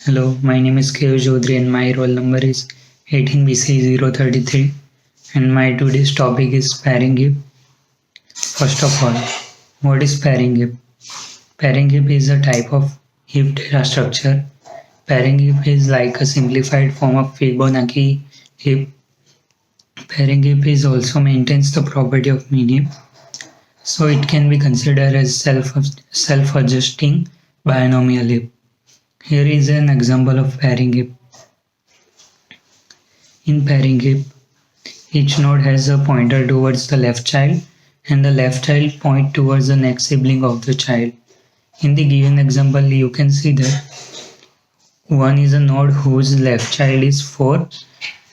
Hello, my name is Kev Jodhri and my roll number is 18BC033 and my today's topic is pairing heap. First of all, what is pairing heap? Pairing heap is a type of heap data structure. Pairing heap is like a simplified form of Fibonacci heap. Pairing heap is also maintains the property of mean heap, so it can be considered as self-adjusting binomial heap. Here is an example of pairing heap. In pairing heap, each node has a pointer towards the left child and the left child point towards the next sibling of the child. In the given example, you can see that one is a node whose left child is 4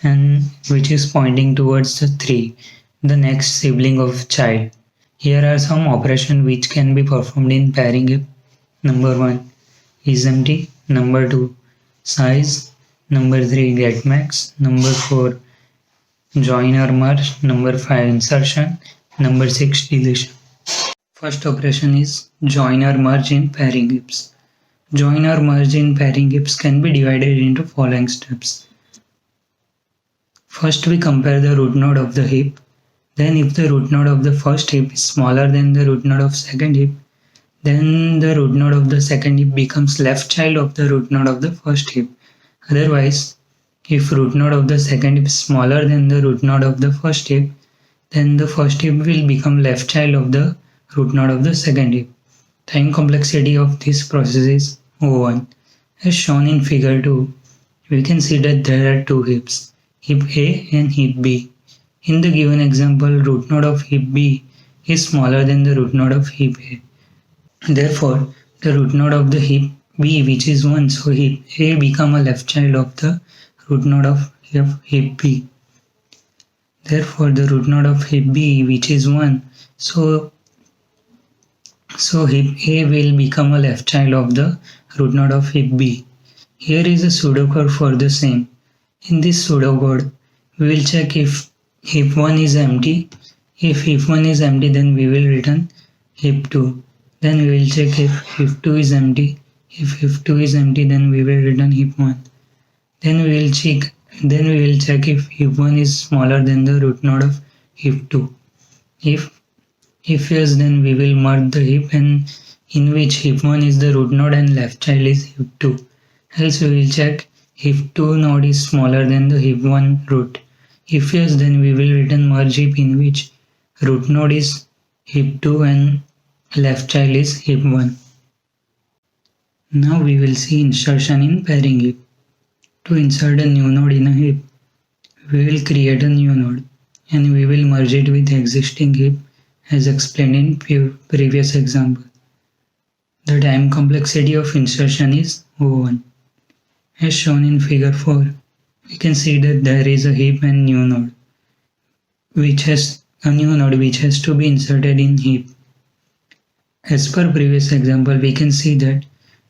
and which is pointing towards the 3, the next sibling of child. Here are some operations which can be performed in pairing heap. Number 1 is empty, number 2 size, number 3 get max, number 4 join or merge, number 5 insertion, number 6 deletion. First operation is join or merge in pairing heaps. Join or merge in pairing heaps can be divided into following steps. First we compare the root node of the heap. Then if the root node of the first heap is smaller than the root node of second heap, then the root node of the second heap becomes left child of the root node of the first heap. Otherwise, if root node of the second heap is smaller than the root node of the first heap, then the first heap will become left child of the root node of the second heap. Time complexity of this process is O1. As shown in figure 2, we can see that there are two heaps, heap A and heap B. In the given example, root node of heap B is smaller than the root node of heap A. Therefore, the root node of the heap B, which is 1, so heap A become a left child of the root node of heap B. Therefore, the root node of heap B, which is 1, so heap A will become a left child of the root node of heap B. Here is a pseudocode for the same. In this pseudocode, we will check if heap 1 is empty. If heap 1 is empty, then we will return heap 2. Then we will check if heap 2 is empty. If heap 2 is empty, then we will return heap 1. Then we will check if heap 1 is smaller than the root node of heap 2. If yes, then we will merge the heap and in which heap 1 is the root node and left child is heap 2. Else we will check if 2 node is smaller than the heap 1 root. If yes, then we will return merge heap in which root node is heap 2 and left child is heap 1. Now we will see insertion in pairing heap. To insert a new node in a heap, we will create a new node and we will merge it with existing heap as explained in previous example. The time complexity of insertion is O1. As shown in figure 4, we can see that there is a heap and new node which has to be inserted in heap. As per previous example, we can see that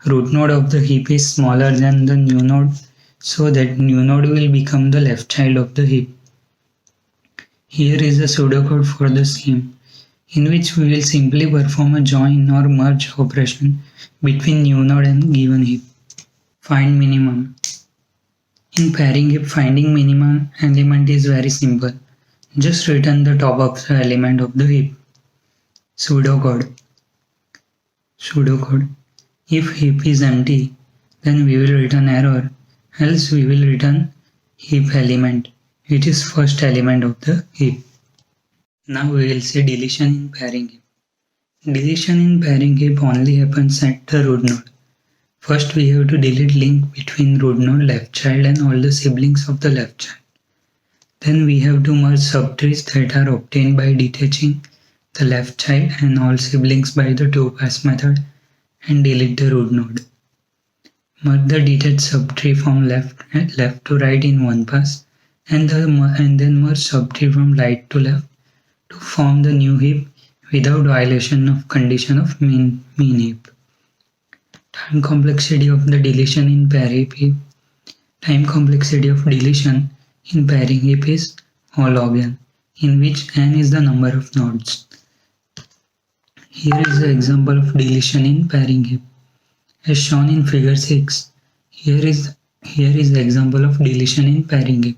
root node of the heap is smaller than the new node, so that new node will become the left child of the heap. Here is a pseudocode for the same, in which we will simply perform a join or merge operation between new node and given heap. Find minimum. In pairing heap, finding minimum element is very simple. Just return the top of the element of the heap. Pseudocode. If heap is empty, then we will return error, else we will return heap element, which is first element of the heap. Now we will see deletion in pairing heap. Deletion in pairing heap only happens at the root node. First we have to delete link between root node, left child and all the siblings of the left child. Then we have to merge subtrees that are obtained by detaching the left child and all siblings by the 2-pass method and delete the root node. Merge the detached subtree from left to right in one pass and then merge subtree from right to left to form the new heap without violation of condition of mean heap. Time complexity of the deletion in pairing heap. Time complexity of deletion in pairing heap is O log n, in which n is the number of nodes. Here is the example of deletion in pairing heap. As shown in figure 6, Here is the example of deletion in pairing heap.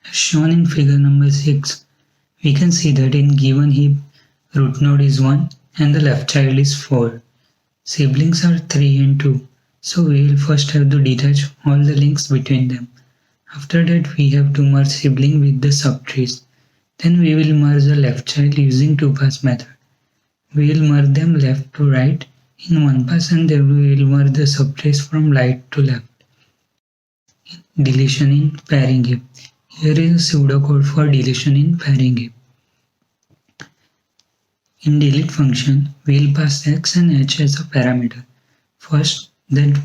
As shown in figure number 6, we can see that in given heap, root node is 1 and the left child is 4. Siblings are 3 and 2, so we will first have to detach all the links between them. After that, we have to merge sibling with the subtrees. Then we will merge the left child using 2-pass method. We will merge them left to right in 1-pass and then we will merge the subtrees from right to left. Deletion in pairing heap. Here is a pseudocode for deletion in pairing heap. In delete function, we will pass x and h as a parameter. First that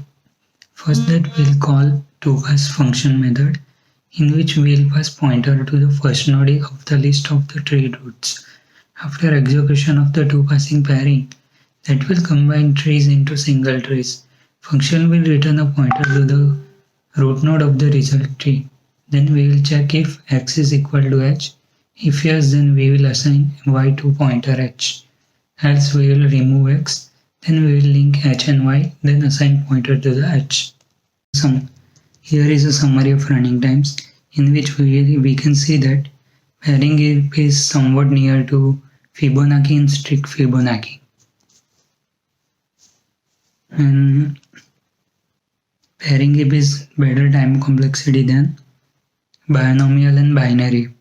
we'll call 2-pass function method, in which we'll pass pointer to the first node of the list of the tree roots. After execution of the 2-passing pairing, that will combine trees into single trees. Function will return a pointer to the root node of the result tree. Then we will check if x is equal to h. If yes, then we will assign y to pointer h. Else we will remove x. Then we will link h and y, then assign pointer to the h. Here is a summary of running times, in which we can see that pairing heap is somewhat near to Fibonacci and strict Fibonacci. And pairing heap is better time complexity than binomial and binary.